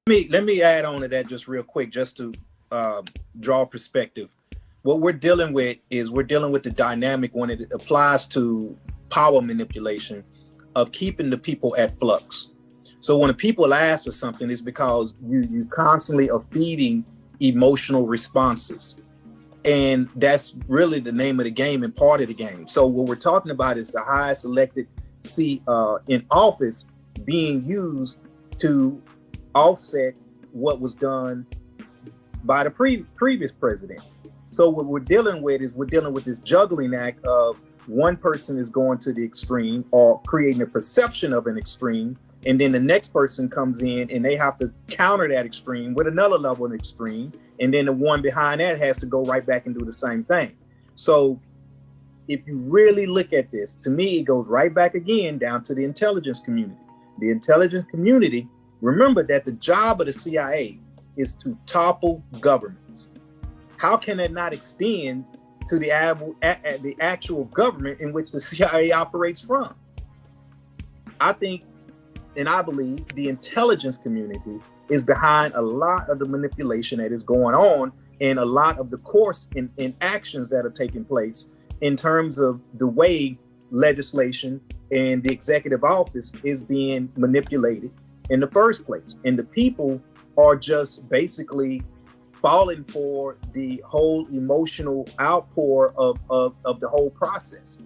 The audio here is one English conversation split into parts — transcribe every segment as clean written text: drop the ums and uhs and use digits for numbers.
Let me add on to that just real quick, just to draw perspective. What we're dealing with is we're dealing with the dynamic when it applies to power manipulation of keeping the people at flux. So when the people ask for something, it's because you constantly are feeding emotional responses. And that's really the name of the game and part of the game. So what we're talking about is the highest elected seat in office being used to offset what was done by the previous president. So what we're dealing with is this juggling act of one person is going to the extreme or creating a perception of an extreme, and then the next person comes in and they have to counter that extreme with another level of extreme, and then the one behind that has to go right back and do the same thing. So if you really look at this, to me, it goes right back again down to the intelligence community. The intelligence community, remember that the job of the CIA is to topple governments. How can that not extend to the actual government in which the CIA operates from? I think, and I believe, the intelligence community is behind a lot of the manipulation that is going on and a lot of the course in actions that are taking place in terms of the way legislation and the executive office is being manipulated in the first place. And the people are just basically falling for the whole emotional outpour of the whole process.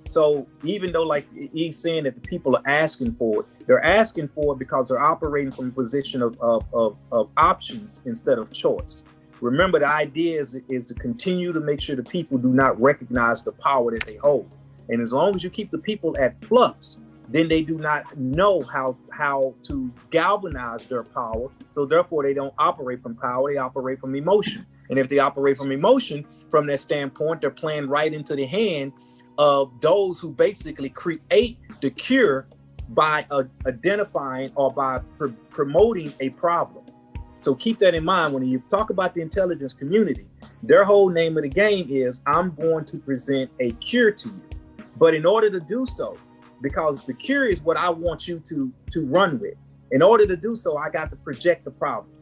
So even though, like he's saying, that the people are asking for it, they're asking for it because they're operating from a position of options instead of choice. Remember, the idea is to continue to make sure the people do not recognize the power that they hold. And as long as you keep the people at flux, then they do not know how to galvanize their power. So therefore, they don't operate from power, they operate from emotion. And if they operate from emotion, from that standpoint, they're playing right into the hand of those who basically create the cure by identifying or by promoting a problem. So keep that in mind when you talk about the intelligence community. Their whole name of the game is, I'm going to present a cure to you. But in order to do so, because the cure is what I want you to run with, in order to do so, I got to project the problem.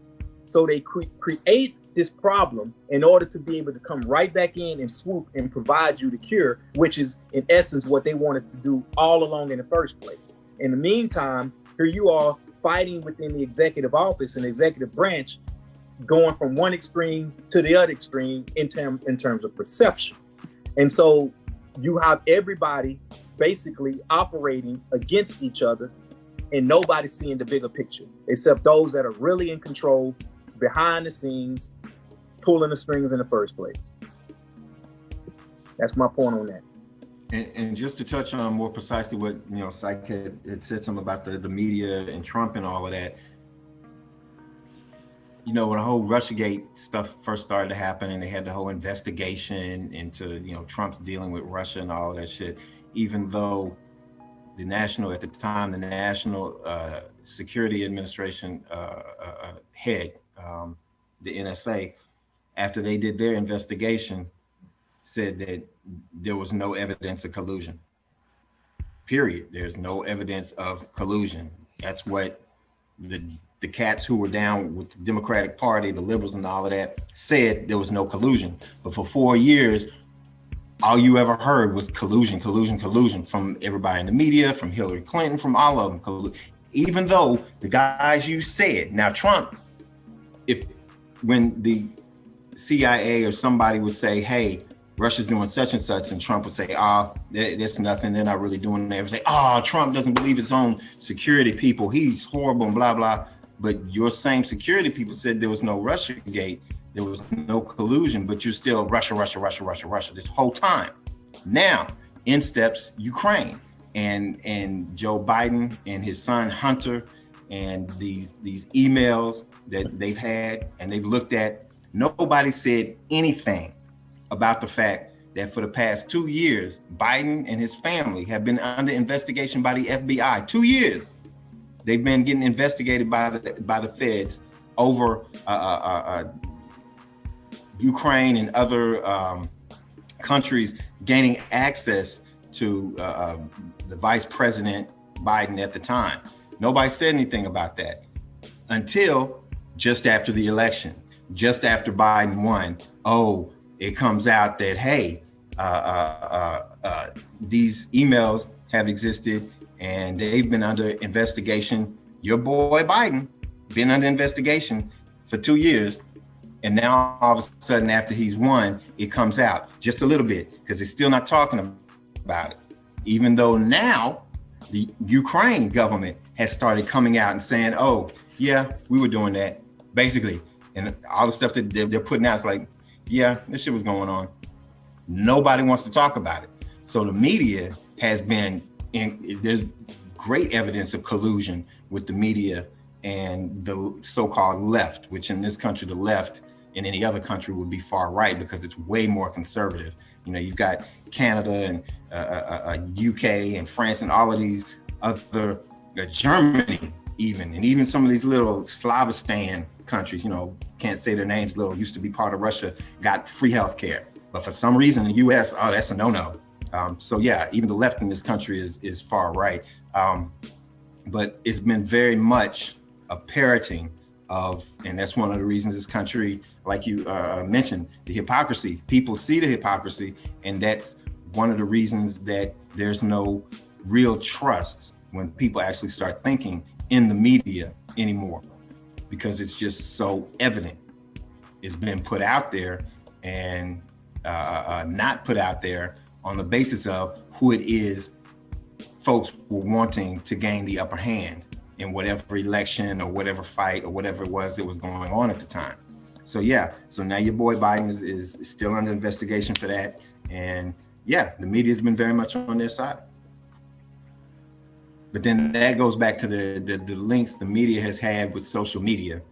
So they create this problem in order to be able to come right back in and swoop and provide you the cure, which is in essence what they wanted to do all along in the first place. In the meantime, here you are fighting within the executive office and executive branch, going from one extreme to the other extreme in terms of perception. And so you have everybody basically operating against each other and nobody seeing the bigger picture except those that are really in control behind the scenes, pulling the strings in the first place. That's my point on that. And just to touch on more precisely what, Syke had said something about the media and Trump and all of that. When the whole Russiagate stuff first started to happen and they had the whole investigation into, Trump's dealing with Russia and all of that shit, even though the National Security Administration head, the NSA, after they did their investigation, said that there was no evidence of collusion. Period. There's no evidence of collusion. That's what the cats who were down with the Democratic Party, the liberals and all of that, said there was no collusion. But for 4 years, all you ever heard was collusion from everybody in the media, from Hillary Clinton, from all of them. Even though the guys you said, now Trump, when the CIA or somebody would say, hey, Russia's doing such and such, and Trump would say, that's nothing, they're not really doing that. They would say, Trump doesn't believe his own security people, he's horrible and blah, blah. But your same security people said there was no Russiagate, there was no collusion, but you're still Russia this whole time. Now, in steps Ukraine and Joe Biden and his son Hunter and these emails that they've had and they've looked at. Nobody said anything about the fact that for the past 2 years, Biden and his family have been under investigation by the FBI. 2 years. They've been getting investigated by the feds over Ukraine and other countries gaining access to the Vice President Biden at the time. Nobody said anything about that until just after the election, just after Biden won, oh, it comes out that, hey, these emails have existed and they've been under investigation. Your boy Biden been under investigation for 2 years. And now all of a sudden after he's won, it comes out just a little bit because they're still not talking about it. Even though now the Ukraine government has started coming out and saying, oh, yeah, we were doing that, basically. And all the stuff that they're putting out is like, yeah, this shit was going on. Nobody wants to talk about it. So the media has been there's great evidence of collusion with the media and the so-called left, which in this country, the left in any other country would be far right because it's way more conservative. You know, you've got Canada and UK and France and all of these other, Germany even, and even some of these little Slavistan countries, you know, can't say their names, little used to be part of Russia, got free healthcare. But for some reason, the US, oh, that's a no-no. So yeah, even the left in this country is far right. But it's been very much a parroting of, and that's one of the reasons this country, like you mentioned, the hypocrisy. People see the hypocrisy, and that's one of the reasons that there's no real trust when people actually start thinking in the media anymore, because it's just so evident. It's been put out there and not put out there on the basis of who it is folks were wanting to gain the upper hand in whatever election or whatever fight or whatever it was that was going on at the time. So yeah, so now your boy Biden is still under investigation for that. And yeah, the media's been very much on their side. But then that goes back to the links the media has had with social media,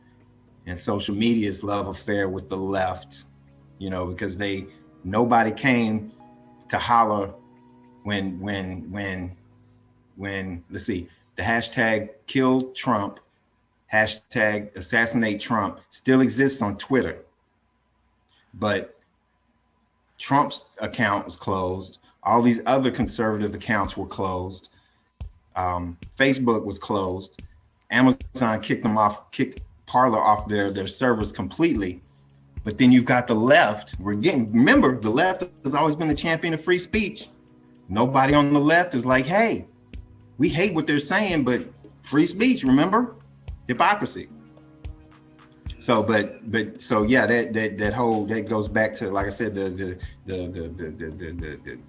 and social media's love affair with the left, you know, because nobody came to holler when let's see, the hashtag kill Trump, hashtag assassinate Trump still exists on Twitter, but Trump's account was closed. All these other conservative accounts were closed. Facebook was closed. Amazon kicked Parler off their servers completely. But then you've got the left. Remember, the left has always been the champion of free speech. Nobody on the left is like, hey, we hate what they're saying, but free speech, remember? Hypocrisy. So, so yeah, that goes back to, like I said, the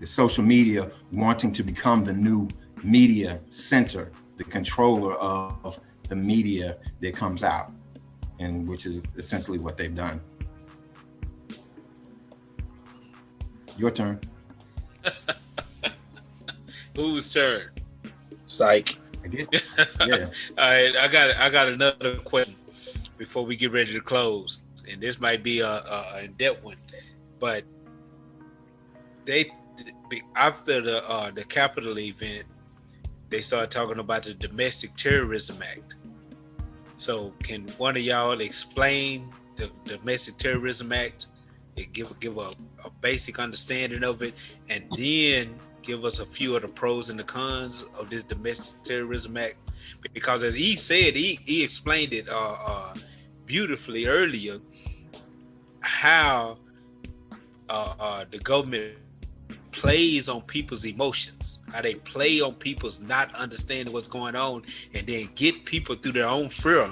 social media wanting to become the new media center, the controller of the media that comes out, and which is essentially what they've done. Your turn. Whose turn? Psych. I guess. Yeah. All right, I got another question before we get ready to close, and this might be a in-depth one, but after the Capitol event, they started talking about the Domestic Terrorism Act. So can one of y'all explain the Domestic Terrorism Act and give a basic understanding of it, and then give us a few of the pros and the cons of this Domestic Terrorism Act? Because as he said, he explained it beautifully earlier, how the government plays on people's emotions, how they play on people's not understanding what's going on, and then get people through their own fear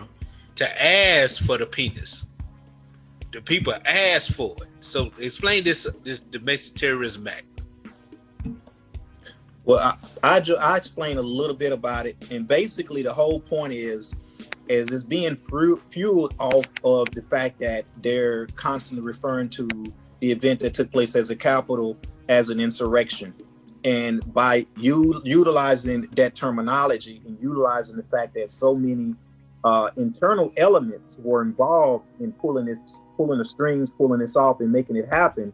to ask for the penis. The people ask for it. So explain this Domestic Terrorism Act. Well, I explain a little bit about it, and basically the whole point is it's being fueled off of the fact that they're constantly referring to the event that took place as a Capitol as an insurrection. And by utilizing that terminology and utilizing the fact that so many internal elements were involved in pulling the strings, pulling this off and making it happen,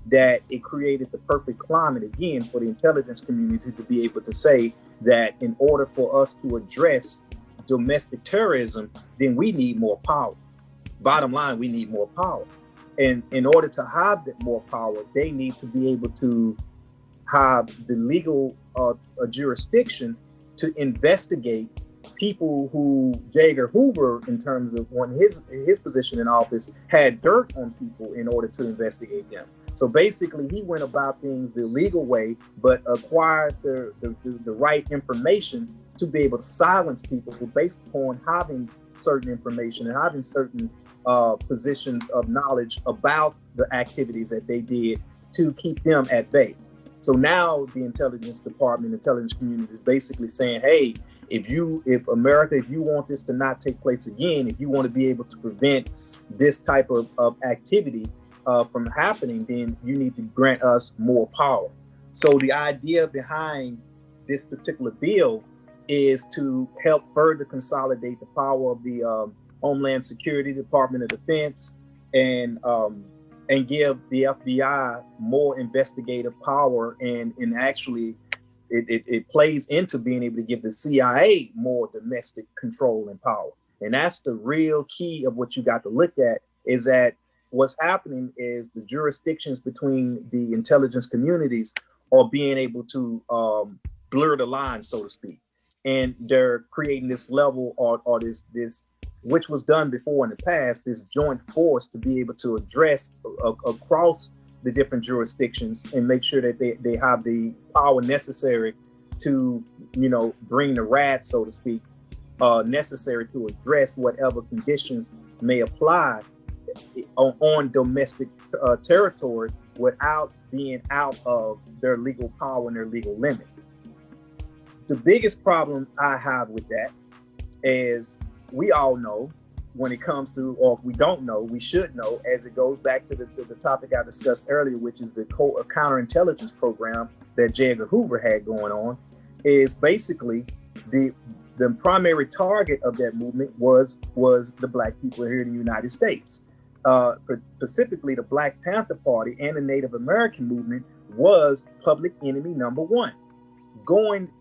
that it created the perfect climate again for the intelligence community to be able to say that in order for us to address domestic terrorism, then we need more power. Bottom line, we need more power. And in order to have that more power, they need to be able to have the legal jurisdiction to investigate people who J. Edgar Hoover, in terms of when his position in office, had dirt on people in order to investigate them. So basically, he went about things the legal way, but acquired the right information to be able to silence people based upon having certain information and having certain positions of knowledge about the activities that they did to keep them at bay. So now the intelligence department, intelligence community is basically saying, hey, if America, if you want this to not take place again, if you want to be able to prevent this type of activity from happening, then you need to grant us more power. So the idea behind this particular bill is to help further consolidate the power of the Homeland Security, Department of Defense, and give the FBI more investigative power, and actually it plays into being able to give the CIA more domestic control and power. And that's the real key of what you got to look at, is that what's happening is the jurisdictions between the intelligence communities are being able to blur the line, so to speak. And they're creating this level or this which was done before in the past, this joint force to be able to address across the different jurisdictions and make sure that they have the power necessary to, bring the wrath, so to speak, necessary to address whatever conditions may apply on domestic territory without being out of their legal power and their legal limit. The biggest problem I have with that is, we all know when it comes to, or if we don't know, we should know, as it goes back to the topic I discussed earlier, which is the counterintelligence program that J. Edgar Hoover had going on, is basically the primary target of that movement was the Black people here in the United States. Specifically, the Black Panther Party and the Native American movement was public enemy number one.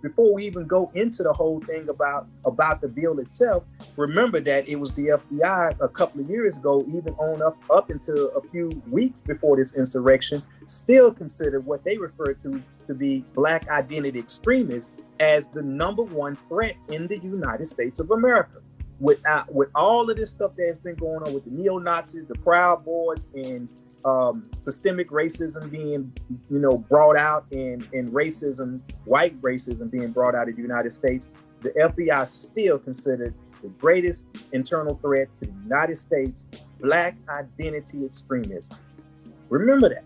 Before we even go into the whole thing about the bill itself, remember that it was the FBI a couple of years ago, even on up into a few weeks before this insurrection, still considered what they referred to be Black identity extremists as the number one threat in the United States of America. With all of this stuff that has been going on with the neo-Nazis, the Proud Boys, and systemic racism being, brought out, and racism, white racism being brought out of the United States, the FBI still considered the greatest internal threat to the United States Black identity extremism. Remember that.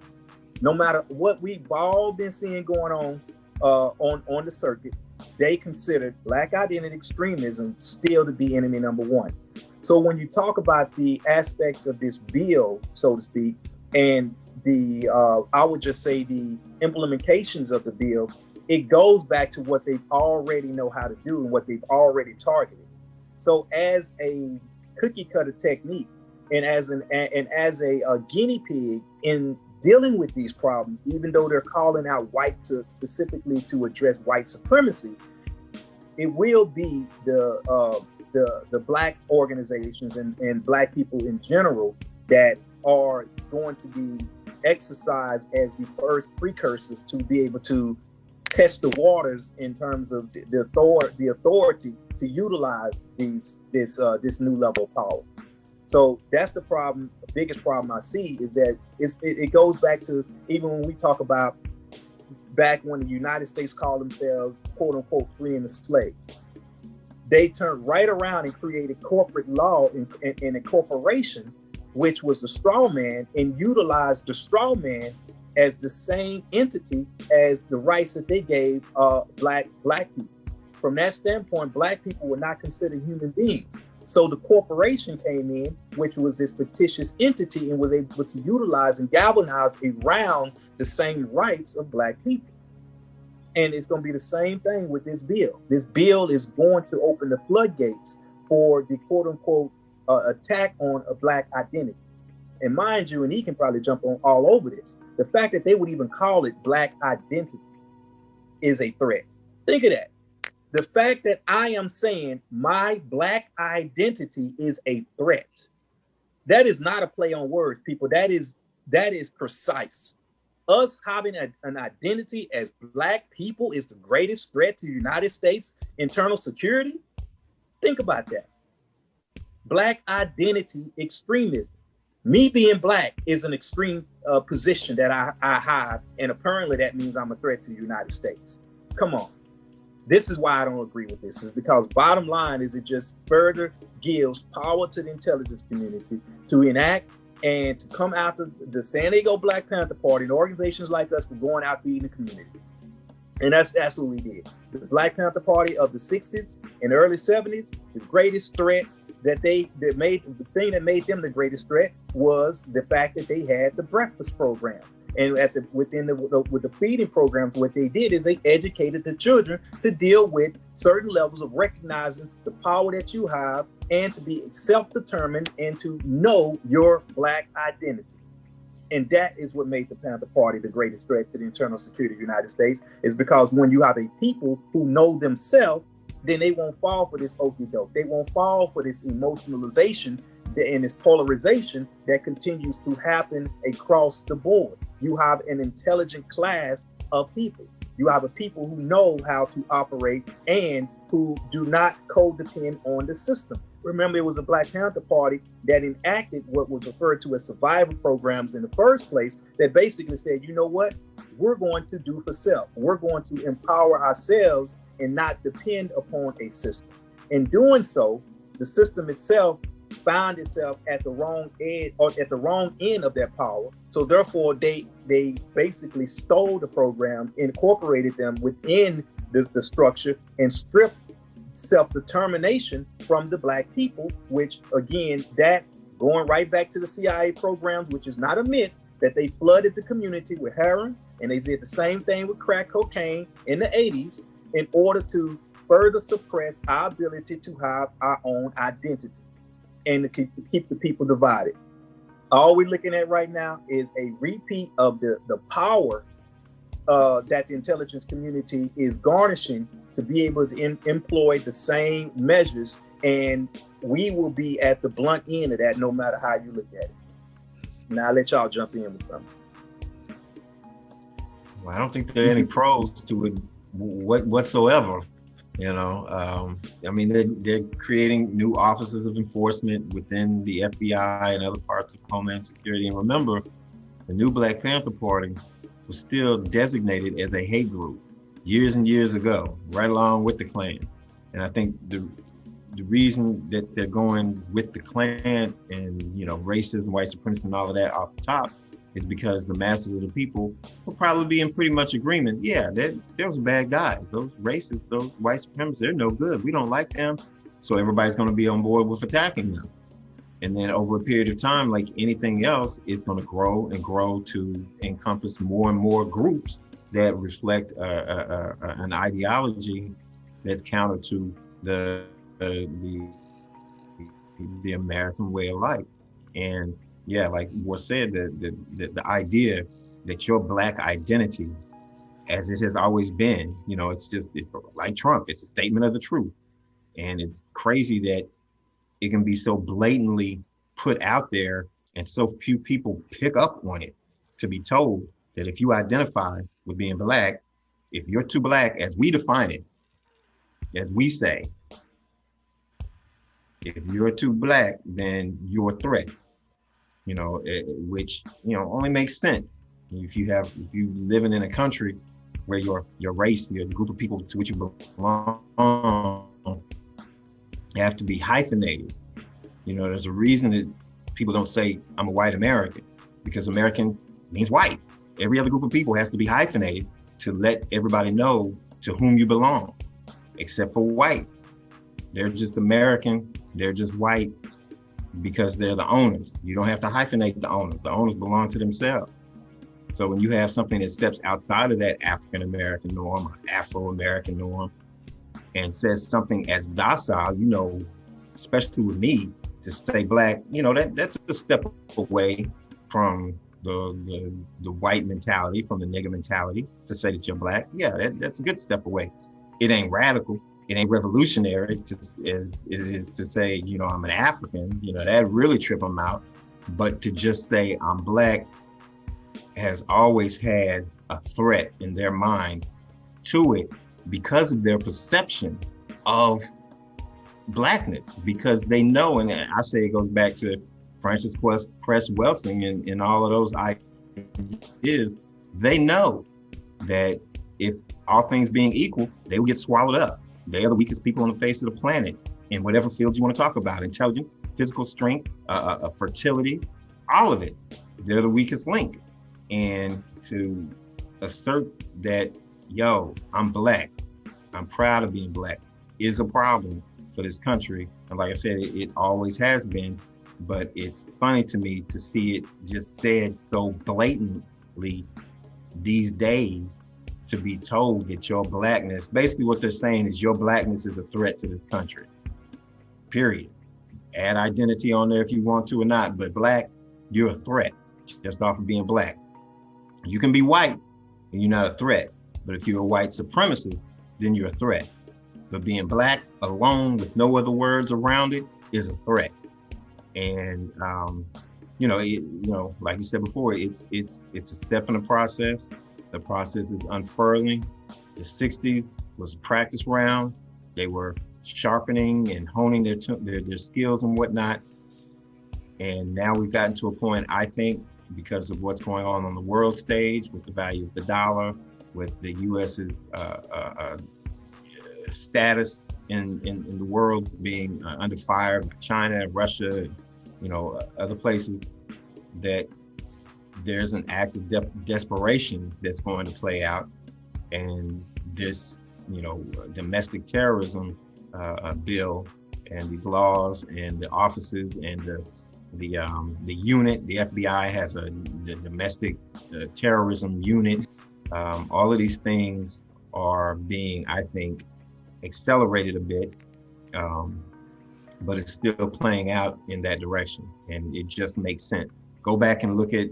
No matter what we've all been seeing going on the circuit, they considered Black identity extremism still to be enemy number one. So when you talk about the aspects of this bill, so to speak, and I would just say the implementations of the bill, it goes back to what they already know how to do and what they've already targeted. So as a cookie cutter technique, and as a guinea pig in dealing with these problems, even though they're calling out white specifically to address white supremacy, it will be the Black organizations and Black people in general that are going to be exercised as the first precursors to be able to test the waters in terms of the authority to utilize this new level of power. So that's the problem. The biggest problem I see is that it goes back to even when we talk about back when the United States called themselves, quote unquote, freeing the slave. They turned right around and created corporate law in a corporation, which was the straw man, and utilized the straw man as the same entity as the rights that they gave black people. From that standpoint, Black people were not considered human beings. So the corporation came in, which was this fictitious entity, and was able to utilize and galvanize around the same rights of Black people. And it's going to be the same thing with this bill. This bill is going to open the floodgates for the quote unquote attack on a Black identity. And mind you, and he can probably jump on all over this, the fact that they would even call it Black identity is a threat. Think of that. The fact that I am saying my Black identity is a threat. That is not a play on words, people. That is precise. Us having an identity as Black people is the greatest threat to the United States internal security. Think about that. Black identity extremism. Me being black is an extreme position that I have, and apparently that means I'm a threat to the United States. Come on. This is why I don't agree with this, is because bottom line is it just further gives power to the intelligence community to enact and to come after the San Diego Black Panther Party and organizations like us for going out feeding the community. And that's what we did. The Black Panther Party of the 60s and early 70s, the greatest threat that made them the greatest threat was the fact that they had the breakfast program. And with the feeding programs, what they did is they educated the children to deal with certain levels of recognizing the power that you have and to be self-determined and to know your black identity. And that is what made the Panther Party the greatest threat to the internal security of the United States, is because when you have a people who know themselves, then they won't fall for this okie doke. They won't fall for this emotionalization and this polarization that continues to happen across the board. You have an intelligent class of people. You have a people who know how to operate and who do not codepend on the system. Remember, it was the Black Panther Party that enacted what was referred to as survival programs in the first place, that basically said, you know what, we're going to do for self. We're going to empower ourselves and not depend upon a system. In doing so, the system itself found itself at the wrong end, or at the wrong end of that power. So therefore, they basically stole the program, incorporated them within the structure, and stripped self-determination from the black people, which again, that going right back to the CIA programs, which is not a myth, that they flooded the community with heroin, and they did the same thing with crack cocaine in the 80s in order to further suppress our ability to have our own identity and to keep the people divided. All we're looking at right now is a repeat of the power that the intelligence community is garnishing to be able to employ the same measures, and we will be at the blunt end of that no matter how you look at it. Now I'll let y'all jump in with something. Well, I don't think there are any pros to it whatsoever. You know, I mean, they're creating new offices of enforcement within the FBI and other parts of Homeland Security. And remember, the new Black Panther Party was still designated as a hate group years and years ago, right along with the Klan. And I think the reason that they're going with the Klan and, you know, racism, white supremacy, and all of that off the top is because the masses of the people will probably be in pretty much agreement. Yeah, those bad guys, those racists, those white supremacists, they're no good. We don't like them. So everybody's going to be on board with attacking them. And then over a period of time, like anything else, it's going to grow and grow to encompass more and more groups that reflect an ideology that's counter to the American way of life. And yeah, like was said, the idea that your black identity, as it has always been, you know, it's like Trump, it's a statement of the truth. And it's crazy that it can be so blatantly put out there and so few people pick up on it, to be told that if you identify with being black, if you're too black, as we define it, as we say, if you're too black, then you're a threat, you know, which, you know, only makes sense. If you living in a country where your race, your group of people to which you belong, you have to be hyphenated. You know, there's a reason that people don't say I'm a white American, because American means white. Every other group of people has to be hyphenated to let everybody know to whom you belong, except for white. They're just American, they're just white because they're the owners. You don't have to hyphenate the owners. The owners belong to themselves. So when you have something that steps outside of that African-American norm, or Afro-American norm, and says something as docile, you know, especially with me, to stay black, you know, that's a step away from the white mentality, from the nigger mentality, to say that you're black. Yeah, that's a good step away. It ain't radical, it ain't revolutionary as to say, you know, I'm an African, you know, that really trip them out. But to just say I'm black has always had a threat in their mind to it, because of their perception of blackness, because they know, and I say it goes back to Francis Cress Welsing and all of those ideas. They know that if all things being equal, they will get swallowed up. They are the weakest people on the face of the planet in whatever field you want to talk about: intelligence, physical strength, fertility, all of it. They're the weakest link. And to assert that, yo, I'm black, I'm proud of being black, is a problem for this country. And like I said, it always has been, but it's funny to me to see it just said so blatantly these days, to be told that your blackness, basically what they're saying is your blackness is a threat to this country, period. Add identity on there if you want to or not, but black, you're a threat just off of being black. You can be white and you're not a threat, but if you're a white supremacist, then you're a threat. But being black alone with no other words around it is a threat. And like you said before, it's a step in the process. The process is unfurling. The 60s was a practice round. They were sharpening and honing their skills and whatnot. And now we've gotten to a point, I think, because of what's going on the world stage with the value of the dollar, with the U.S.'s status in the world being under fire by China, Russia, other places, that there's an act of desperation that's going to play out. And this, domestic terrorism bill and these laws and the offices and the unit, the FBI has the domestic terrorism unit. All of these things are being, I think, accelerated a bit, but it's still playing out in that direction, and it just makes sense. Go back and look at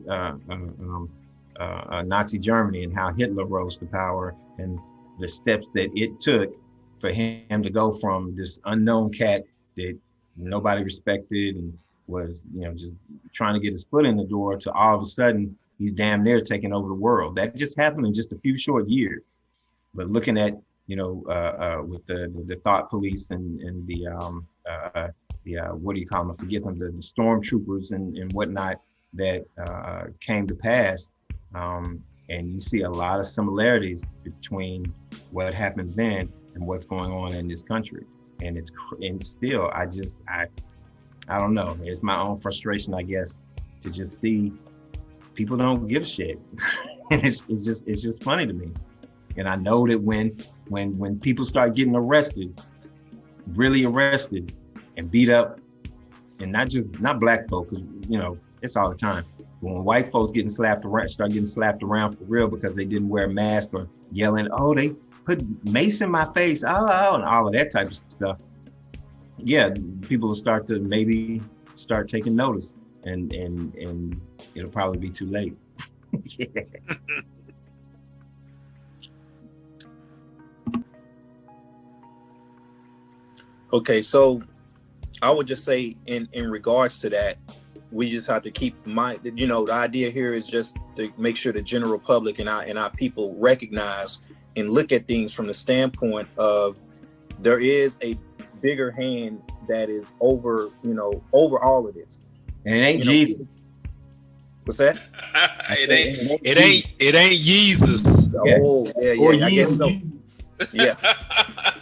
Nazi Germany and how Hitler rose to power, and the steps that it took for him to go from this unknown cat that nobody respected and was, just trying to get his foot in the door, to all of a sudden he's damn near taking over the world. That just happened in just a few short years. But looking at, with the thought police and the what do you call them? I forget them, the stormtroopers and whatnot that came to pass. And you see a lot of similarities between what happened then and what's going on in this country. And still, I don't know. It's my own frustration, I guess, to just see people don't give a shit. And it's just funny to me. And I know that when people start getting arrested, really arrested and beat up, and not black folks, it's all the time. But when white folks start getting slapped around for real because they didn't wear a mask or yelling, oh, they put mace in my face, and all of that type of stuff. Yeah, people will start to maybe start taking notice, and it'll probably be too late. Yeah. Okay, so I would just say in regards to that, we just have to keep in mind that, the idea here is just to make sure the general public and our people recognize and look at things from the standpoint of there is a bigger hand that is over all of this. And it ain't Jesus. What's that? It ain't Jesus. Oh, yeah. I guess so. Yeah.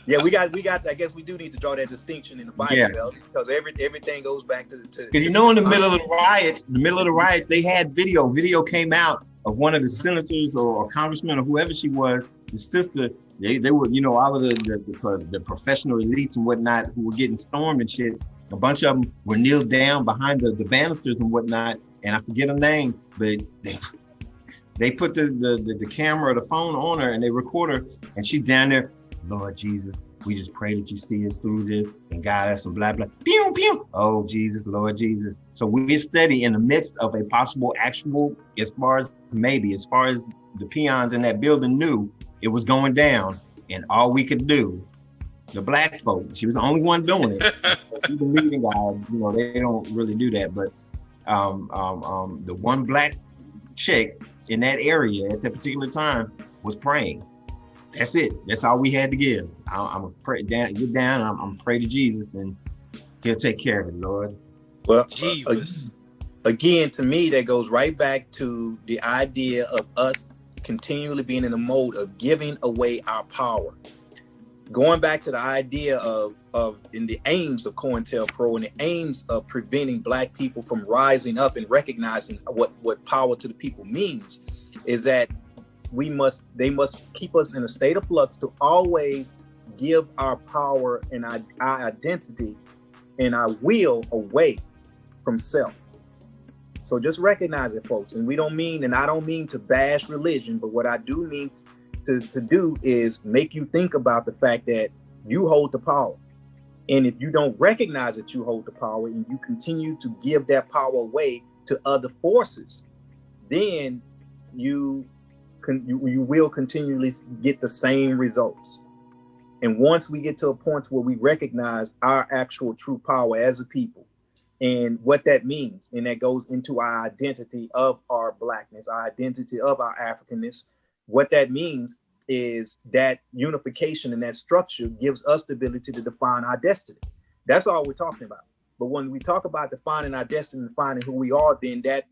Yeah, we got. I guess we do need to draw that distinction in the Bible, because everything goes back to. Because in the middle of the riots, they had video. Video came out of one of the senators or congressmen or whoever she was, the sister. They were, all of the professional elites and whatnot who were getting stormed and shit. A bunch of them were kneeled down behind the banisters and whatnot. And I forget her name, but they put the camera or the phone on her and they record her, and she's down there. Lord Jesus, we just pray that you see us through this and guide us and blah, blah, pew, pew. Oh, Jesus, Lord Jesus. So we're steady in the midst of a possible actual, as far as the peons in that building knew it was going down, and all we could do, the black folk, she was the only one doing it. She believed in God, they don't really do that. But the one black chick in that area at that particular time was praying That's it. That's all we had to give. I'm gonna pray down. Get down. I'm pray to Jesus, and He'll take care of it, Lord. Well, Jesus. again, to me, that goes right back to the idea of us continually being in a mode of giving away our power. Going back to the idea of in the aims of COINTELPRO and the aims of preventing Black people from rising up and recognizing what power to the people means, is that they must keep us in a state of flux to always give our power and our identity and our will away from self. So just recognize it, folks. And I don't mean to bash religion, but what I do mean to do is make you think about the fact that you hold the power. And if you don't recognize that you hold the power and you continue to give that power away to other forces, then you will continually get the same results. And once we get to a point where we recognize our actual true power as a people and what that means, and that goes into our identity of our Blackness, our identity of our Africanness, what that means is that unification and that structure gives us the ability to define our destiny. That's all we're talking about. But when we talk about defining our destiny and defining who we are, then that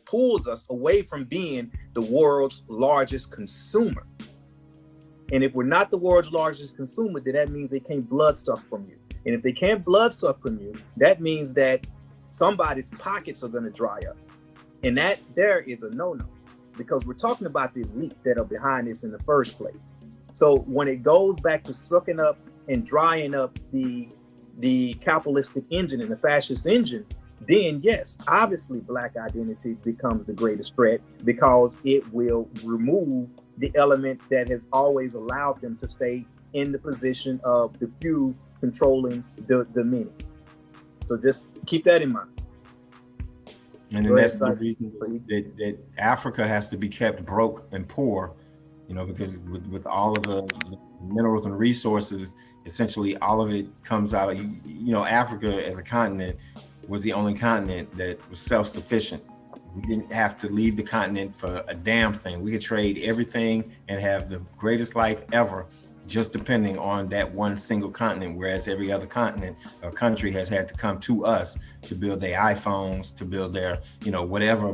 pulls us away from being the world's largest consumer. And if we're not the world's largest consumer, then that means they can't blood suck from you. And if they can't blood suck from you, that means that somebody's pockets are going to dry up. And that there is a no-no, because we're talking about the elite that are behind this in the first place. So when it goes back to sucking up and drying up the capitalistic engine and the fascist engine, then yes, obviously Black identity becomes the greatest threat, because it will remove the element that has always allowed them to stay in the position of the few controlling the many. So just keep that in mind. And then that's the reason that Africa has to be kept broke and poor, because with all of the minerals and resources, essentially all of it comes out of, Africa as a continent was the only continent that was self-sufficient. We didn't have to leave the continent for a damn thing. We could trade everything and have the greatest life ever, just depending on that one single continent, whereas every other continent or country has had to come to us to build their iPhones, to build their, whatever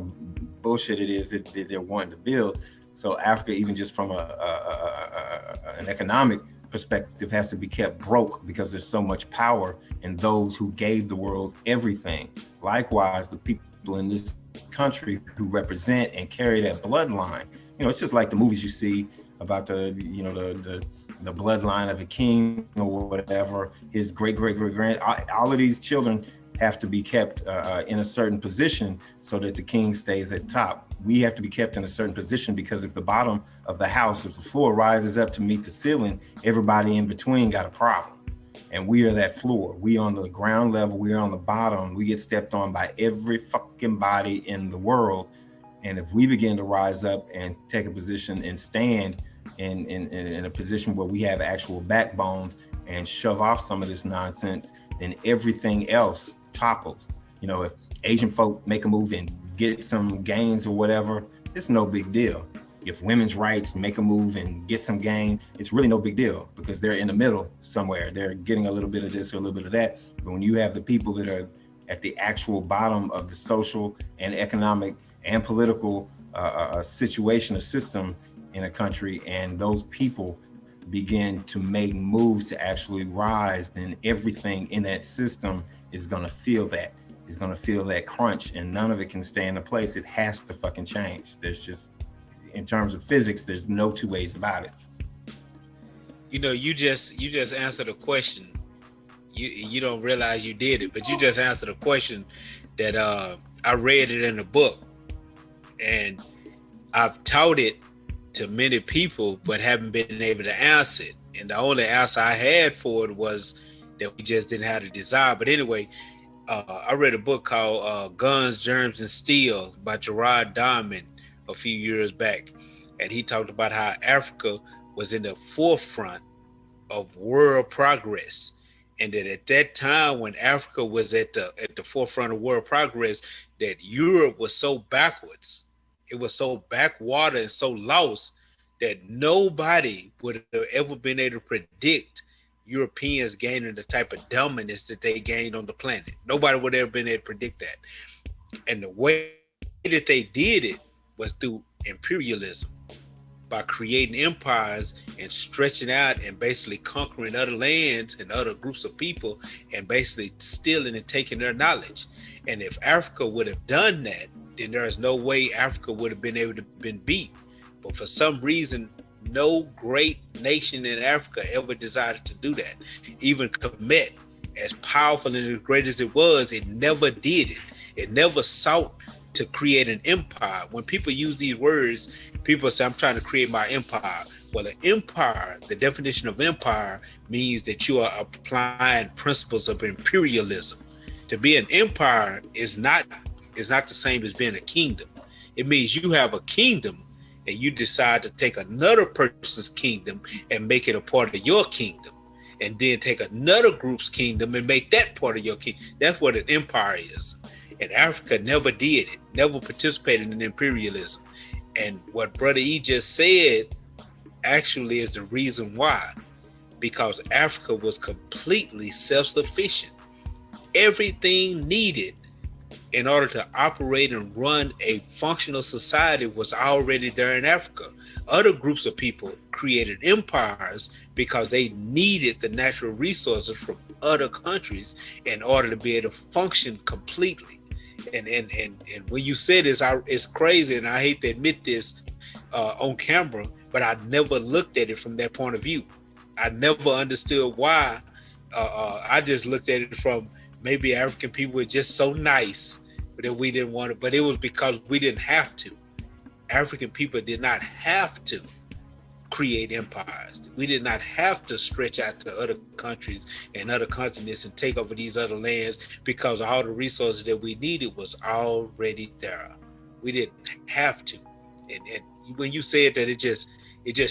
bullshit it is that they're wanting to build. So Africa, even just from an economic perspective, has to be kept broke because there's so much power in those who gave the world everything. Likewise, the people in this country who represent and carry that bloodline. It's just like the movies you see about the bloodline of a king or whatever, his great-great-great-grand, all of these children have to be kept in a certain position so that the king stays at top. We have to be kept in a certain position because if the bottom of the house, if the floor rises up to meet the ceiling, everybody in between got a problem. And we are that floor. We on the ground level, we are on the bottom. We get stepped on by every fucking body in the world. And if we begin to rise up and take a position and stand in a position where we have actual backbones and shove off some of this nonsense, then everything else topples. If Asian folk make a move and get some gains or whatever, it's no big deal. If women's rights make a move and get some gain, it's really no big deal because they're in the middle somewhere. They're getting a little bit of this or a little bit of that. But when you have the people that are at the actual bottom of the social and economic and political situation or system in a country, and those people begin to make moves to actually rise, then everything in that system is going to feel that. It's going to feel that crunch, and none of it can stay in place. It has to fucking change. There's just, in terms of physics, there's no two ways about it. You just answered a question. You don't realize you did it, but you just answered a question that I read it in a book, and I've taught it to many people, but haven't been able to answer it. And the only answer I had for it was that we just didn't have the desire. But anyway, I read a book called Guns, Germs, and Steel by Gerard Diamond a few years back. And he talked about how Africa was in the forefront of world progress. And that at that time when Africa was at the forefront of world progress, that Europe was so backwards. It was so backwater and so lost that nobody would have ever been able to predict Europeans gaining the type of dominance that they gained on the planet. Nobody would have ever been able to predict that. And the way that they did it was through imperialism, by creating empires and stretching out and basically conquering other lands and other groups of people and basically stealing and taking their knowledge. And if Africa would have done that, then there is no way Africa would have been able to been beat. But for some reason, no great nation in Africa ever decided to do that. Even Kemet, as powerful and as great as it was, it never did it. It never sought to create an empire. When people use these words, people say, I'm trying to create my empire. Well, an empire, the definition of empire means that you are applying principles of imperialism. To be an empire is not the same as being a kingdom. It means you have a kingdom and you decide to take another person's kingdom and make it a part of your kingdom, and then take another group's kingdom and make that part of your kingdom. That's what an empire is. And Africa never did it, never participated in imperialism. And what Brother E just said actually is the reason why. Because Africa was completely self-sufficient. Everything needed in order to operate and run a functional society was already there in Africa. Other groups of people created empires because they needed the natural resources from other countries in order to be able to function completely. And when you say this, it's crazy, and I hate to admit this on camera, but I never looked at it from that point of view. I never understood why. I just looked at it from maybe African people were just so nice that we didn't want it, but it was because we didn't have to. African people did not have to create empires. We did not have to stretch out to other countries and other continents and take over these other lands, because all the resources that we needed was already there. We didn't have to. And when you said that, it just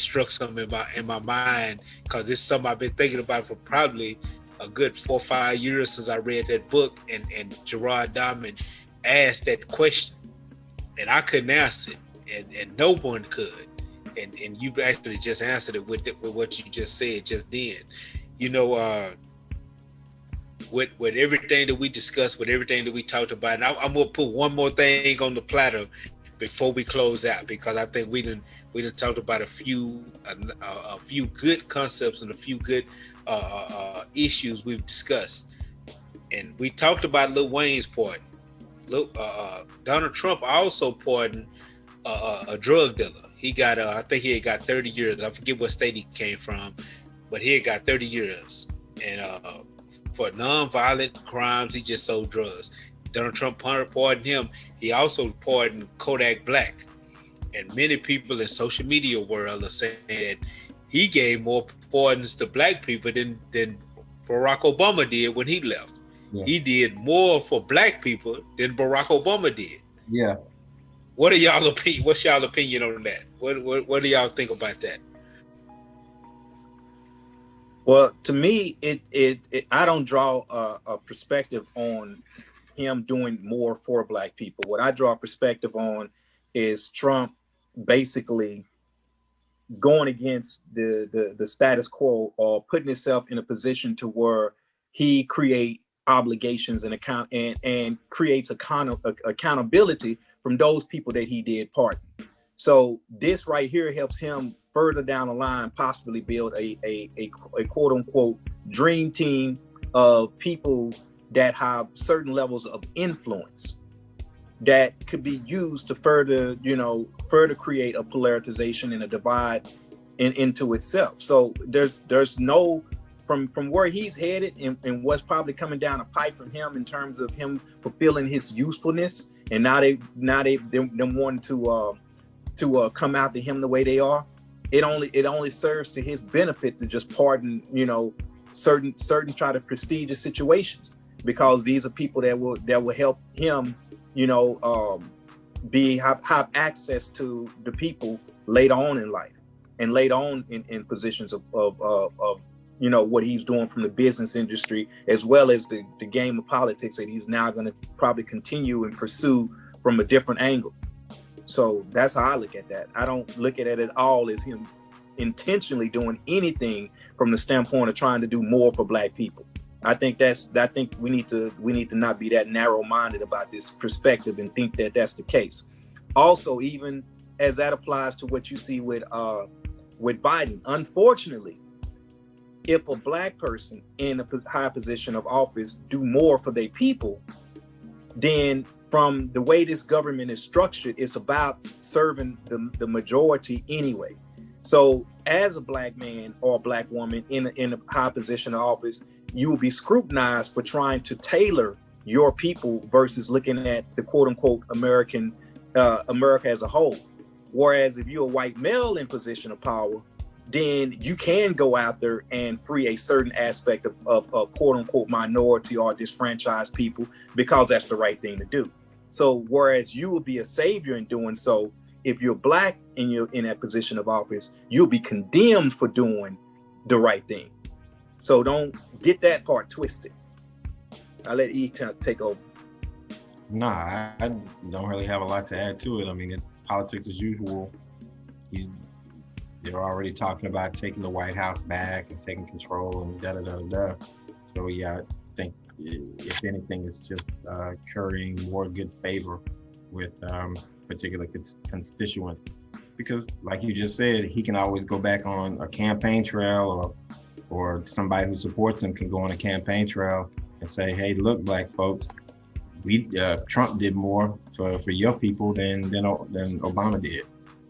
struck something in my mind, because it's something I've been thinking about for probably a good 4 or 5 years since I read that book, and Gerard Diamond asked that question, and I couldn't answer it, and no one could. And you actually just answered it with what you just said just then. You know, with everything that we discussed, with everything that we talked about, and I'm gonna put one more thing on the platter before we close out, because I think we done talked about a few good concepts and a few good issues we've discussed. And we talked about Lil Wayne's pardon. Donald Trump also pardoned a drug dealer. He got, I think he had got 30 years. I forget what state he came from, but he had got 30 years. And for non-violent crimes, he just sold drugs. Donald Trump pardoned him. He also pardoned Kodak Black. And many people in social media world are saying that he gave more pardons to black people than Barack Obama did when he left. Yeah. He did more for black people than Barack Obama did. Yeah. What's y'all opinion on that? What do y'all think about that? Well, to me, it I don't draw a perspective on him doing more for black people. What I draw a perspective on is Trump basically going against the status quo, or putting himself in a position to where he create obligations and creates accountability from those people that he did pardon. So this right here helps him further down the line possibly build a quote unquote dream team of people that have certain levels of influence that could be used to further create a polarization and a divide into itself. So there's no, from where he's headed and what's probably coming down the pipe from him in terms of him fulfilling his usefulness, and now they wanting to come after him the way they are. It only serves to his benefit to just pardon, certain try to prestigious situations, because these are people that will help him, have access to the people later on in life, and later on in positions of what he's doing from the business industry, as well as the game of politics that he's now going to probably continue and pursue from a different angle. So that's how I look at that. I don't look at it at all as him intentionally doing anything from the standpoint of trying to do more for Black people. I think we need to not be that narrow-minded about this perspective and think that that's the case. Also, even as that applies to what you see with Biden, unfortunately, if a Black person in a high position of office do more for their people, then from the way this government is structured, it's about serving the majority anyway. So as a Black man or a Black woman in a high position of office, you will be scrutinized for trying to tailor your people versus looking at the quote unquote America as a whole. Whereas if you're a white male in position of power, then you can go out there and free a certain aspect of quote unquote minority or disfranchised people because that's the right thing to do. So whereas you will be a savior in doing so, if you're Black and you're in that position of office, you'll be condemned for doing the right thing. So don't get that part twisted. I'll let E take over. Nah, I don't really have a lot to add to it. I mean, it's politics as usual. They're already talking about taking the White House back and taking control and da-da-da-da. So yeah, I think if anything, it's just currying more good favor with particular constituents. Because like you just said, he can always go back on a campaign trail, or somebody who supports him can go on a campaign trail and say, hey, look, Black folks, Trump did more for your people than Obama did.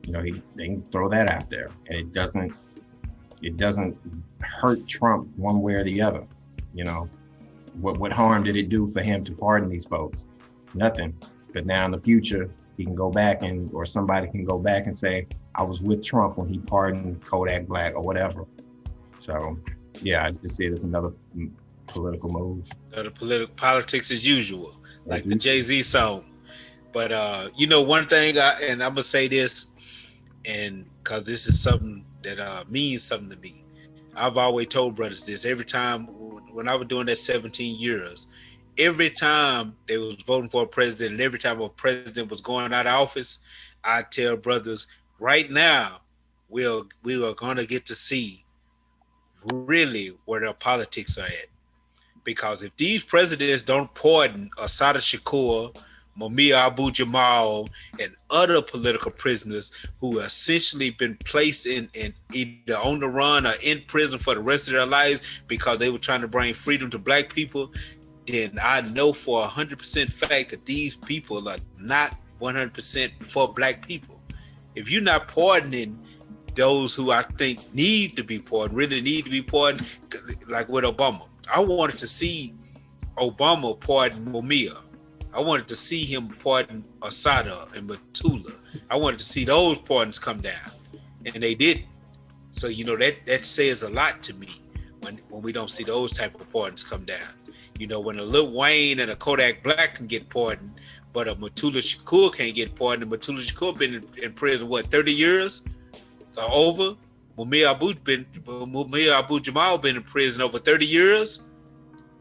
You know, they can throw that out there, and it doesn't hurt Trump one way or the other. You know, what harm did it do for him to pardon these folks? Nothing. But now in the future, he can go back or somebody can go back and say, I was with Trump when he pardoned Kodak Black or whatever. So yeah, I just see it as another political move. Politics as usual, like the Jay-Z song. But one thing, and I'm gonna say this, and because this is something that means something to me. I've always told brothers this every time when I was doing that 17 years, every time they was voting for a president and every time a president was going out of office, I tell brothers, right now, we are going to get to see really where their politics are at. Because if these presidents don't pardon Assata Shakur, Mumia Abu-Jamal, and other political prisoners who essentially been placed in either on the run or in prison for the rest of their lives because they were trying to bring freedom to Black people, then I know for 100% fact that these people are not 100% for Black people. If you're not pardoning those who I think really need to be pardoned, like with Obama, I wanted to see Obama pardon Mumia. I wanted to see him pardon Assata and Batula. I wanted to see those pardons come down, and they didn't. So that says a lot to me when we don't see those type of pardons come down. When a Lil Wayne and a Kodak Black can get pardoned, but a Mutulu Shakur can't get pardoned. Mutulu Shakur been in prison 30 years or over. Mumia Abu-Jamal been in prison over 30 years.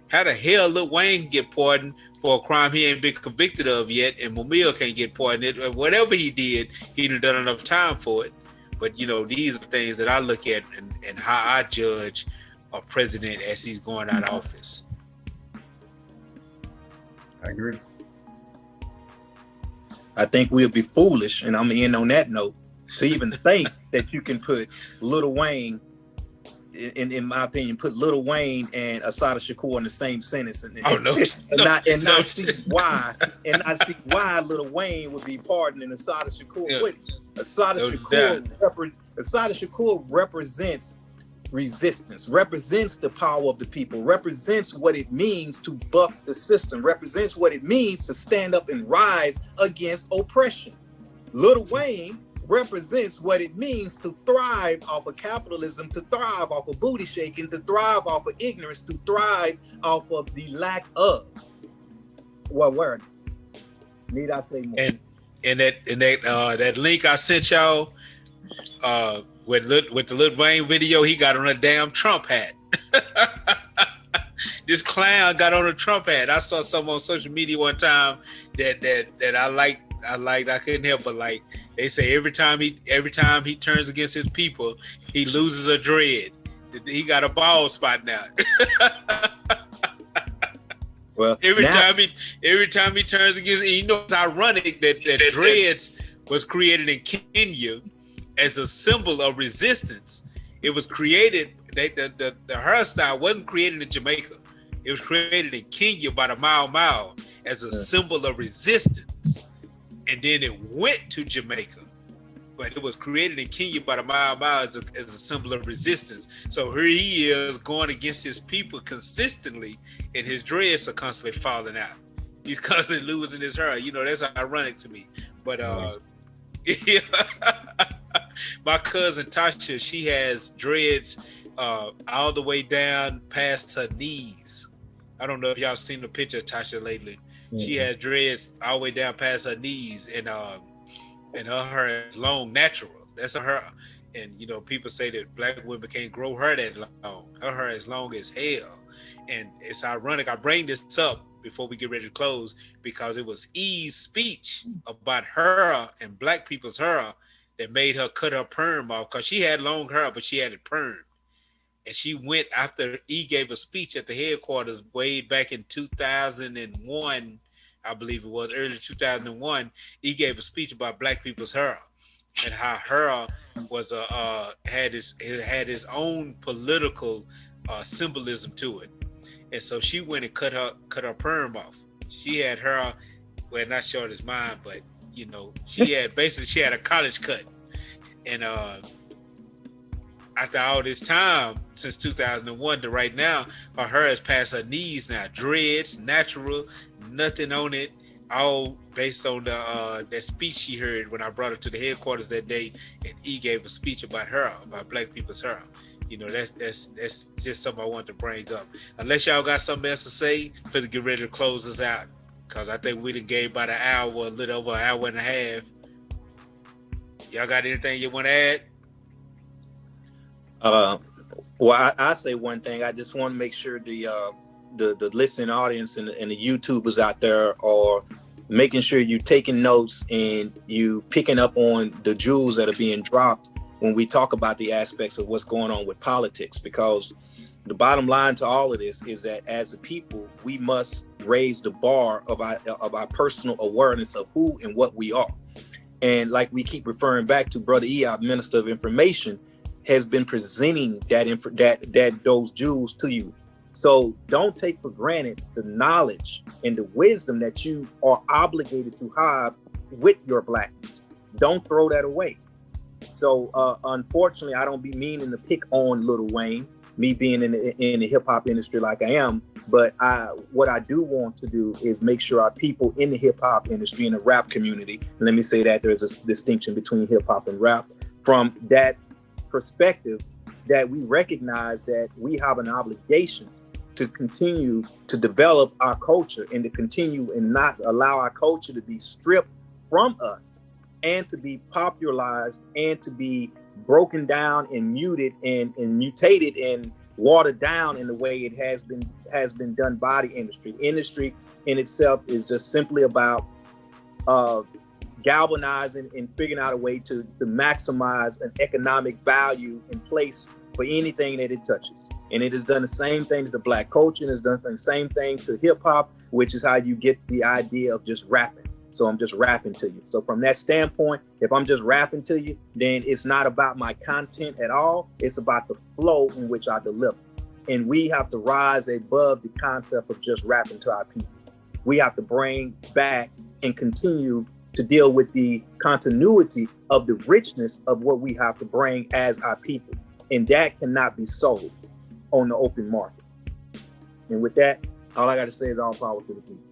How the hell Lil Wayne can get pardoned for a crime he ain't been convicted of yet, and Mumia can't get pardoned? Whatever he did, he done enough time for it. But these are things that I look at and how I judge a president as he's going out of office. I agree. I think we'll be foolish, and I'm in on that note, to even think that you can put Lil Wayne, in my opinion, put Lil Wayne and Assata Shakur in the same sentence, and not see why Lil Wayne would be pardoning Assata Shakur. Yeah. Assata Shakur represents resistance, represents the power of the people, represents what it means to buck the system, represents what it means to stand up and rise against oppression. Lil Wayne represents what it means to thrive off of capitalism, to thrive off of booty shaking, to thrive off of ignorance, to thrive off of the lack of awareness. Need I say more? And that link I sent y'all with the Lil Wayne video, he got on a damn Trump hat. This clown got on a Trump hat. I saw some on social media one time that I I couldn't help but like they say every time he turns against his people, he loses a dread. He got a bald spot now. Well, every time he turns against, you know, it's ironic that dreads was created in Kenya as a symbol of resistance. It was created. The hairstyle wasn't created in Jamaica. It was created in Kenya by the Mau Mau as a symbol of resistance, and then it went to Jamaica. But it was created in Kenya by the Mau Mau as a symbol of resistance. So here he is going against his people consistently, and his dreads are constantly falling out. He's constantly losing his hair. You know, that's ironic to me. But yeah. My cousin Tasha, she has dreads all the way down past her knees. I don't know if y'all seen the picture of Tasha lately. Mm-hmm. She has dreads all the way down past her knees, and her hair is long, natural. That's her hair. And you know, people say that black women can't grow hair that long. Her hair is long as hell. And it's ironic. I bring this up before we get ready to close because it was E's speech about her and black people's hair that made her cut her perm off, because she had long hair, but she had it permed. And she went after E gave a speech at the headquarters way back in 2001, I believe it was, early 2001. E gave a speech about black people's hair and how hair was had his own political symbolism to it. And so she went and cut her perm off. She had hair, well, not short as mine, but you know, she had a college cut. And after all this time, since 2001 to right now, her hair is past her knees now. Dreads, natural, nothing on it, all based on that speech she heard when I brought her to the headquarters that day, and E gave a speech about black people's hair. You know, that's just something I wanted to bring up. Unless y'all got something else to say, please get ready to close us out, because I think we done gave about an hour, a little over an hour and a half. Y'all got anything you want to add? Well, I say one thing. I just want to make sure the listening audience and the YouTubers out there are making sure you're taking notes and you picking up on the jewels that are being dropped when we talk about the aspects of what's going on with politics, because the bottom line to all of this is that as a people, we must raise the bar of our personal awareness of who and what we are. And like we keep referring back to, Brother E, our Minister of Information, has been presenting those jewels to you. So don't take for granted the knowledge and the wisdom that you are obligated to have with your blackness. Don't throw that away. So unfortunately, I don't be meaning to pick on Lil Wayne, me being in the hip hop industry like I am, but what I do want to do is make sure our people in the hip hop industry, in the rap community, and let me say that there's a distinction between hip hop and rap, from that perspective, that we recognize that we have an obligation to continue to develop our culture and to continue and not allow our culture to be stripped from us and to be popularized and to be broken down and muted and mutated and watered down in the way it has been done by the industry. Industry in itself is just simply about galvanizing and figuring out a way to maximize an economic value in place for anything that it touches. And it has done the same thing to the black culture, and it's done the same thing to hip hop, which is how you get the idea of just rapping. So I'm just rapping to you. So from that standpoint, if I'm just rapping to you, then it's not about my content at all. It's about the flow in which I deliver. And we have to rise above the concept of just rapping to our people. We have to bring back and continue to deal with the continuity of the richness of what we have to bring as our people. And that cannot be sold on the open market. And with that, all I got to say is all power to the people.